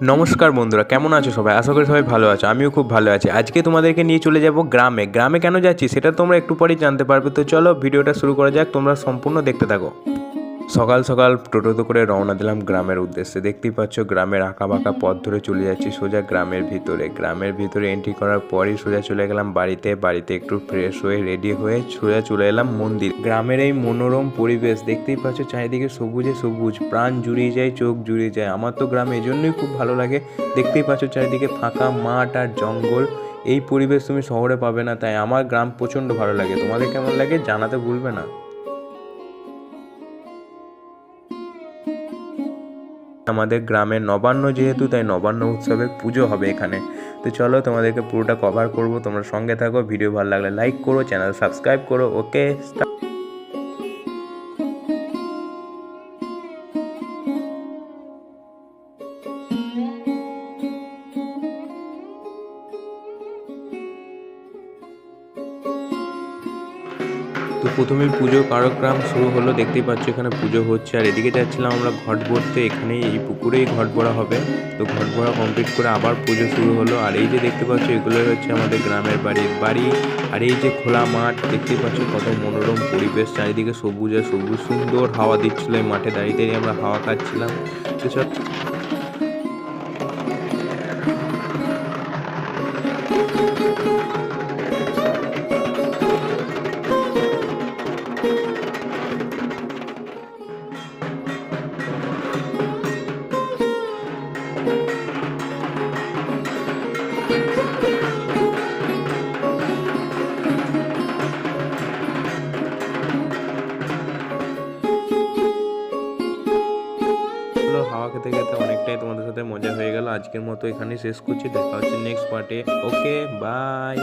নমস্কার বন্ধুরা, কেমন আছো সবাই? আশা করি সবাই ভালো আছো। আমিও খুব ভালো আছি। আজকে তোমাদেরকে নিয়ে চলে যাব গ্রামে। গ্রামে কেন যাচ্ছি সেটা তোমরা একটু পরেই জানতে পারবে। তো চলো ভিডিওটা শুরু করা যাক, তোমরা সম্পূর্ণ দেখতে থাকো। সকাল সকাল টোটোতে করে রওনা দিলাম গ্রামের উদ্দেশ্যে। দেখতেই পাচ্ছ গ্রামের আঁকাবাঁকা পথ ধরে চলে যাচ্ছি সোজা গ্রামের ভিতরে। গ্রামের ভিতরে এন্ট্রি করার পরই সোজা চলে গেলাম বাড়িতে একটু ফ্রেশ হয়ে রেডি হয়ে সোজা চলে এলাম মন্দির। গ্রামের এই মনোরম পরিবেশ দেখতেই পাচ্ছ, চারিদিকে সবুজে সবুজ, প্রাণ জুড়িয়ে যায়, চোখ জুড়িয়ে যায়। আমার তো গ্রামে এজন্যই খুব ভালো লাগে। দেখতেই পাচ্ছ চারিদিকে ফাঁকা মাঠ আর জঙ্গল। এই পরিবেশ তুমি শহরে পাবে না, তাই আমার গ্রাম প্রচণ্ড ভালো লাগে। তোমাদের কেমন লাগে জানাতে ভুলবে না। আমাদের গ্রামের নবান্ন যেহেতু, তাই নবান্ন উৎসবের পুজো হবে এখানে। তো চলো তোমাদেরকে পুরোটা কভার করব, তোমরা সঙ্গে থাকো। ভিডিও ভালো লাগলে লাইক করো, চ্যানেল সাবস্ক্রাইব করো। ওকে। তো প্রথমে পুজো কার্যক্রম শুরু হলো। দেখতেই পাচ্ছ এখানে পুজো হচ্ছে, আর এদিকে যাচ্ছিলাম আমরা ঘট ভরতে। এখানেই এই পুকুরেই ঘট ভরা হবে। তো ঘট ভরা কমপ্লিট করে আবার পুজো শুরু হলো। আর এই যে দেখতে পাচ্ছ এগুলোই হচ্ছে আমাদের গ্রামের বাড়ি। আর এই যে খোলা মাঠ দেখতেই পাচ্ছ, কত মনোরম পরিবেশ, চারিদিকে সবুজ আর সবুজ, সুন্দর হাওয়া দিচ্ছিল। এই মাঠে দাঁড়িয়ে দাঁড়িয়ে আমরা হাওয়া খাচ্ছিলাম। তো হাওয়া খেতে খেতে অনেকটাই তোমাদের সাথে মজা হয়ে গেল। আজকের মতো এখানেই শেষ করছি, দেখা হচ্ছে নেক্সট পার্টে। ওকে, বাই।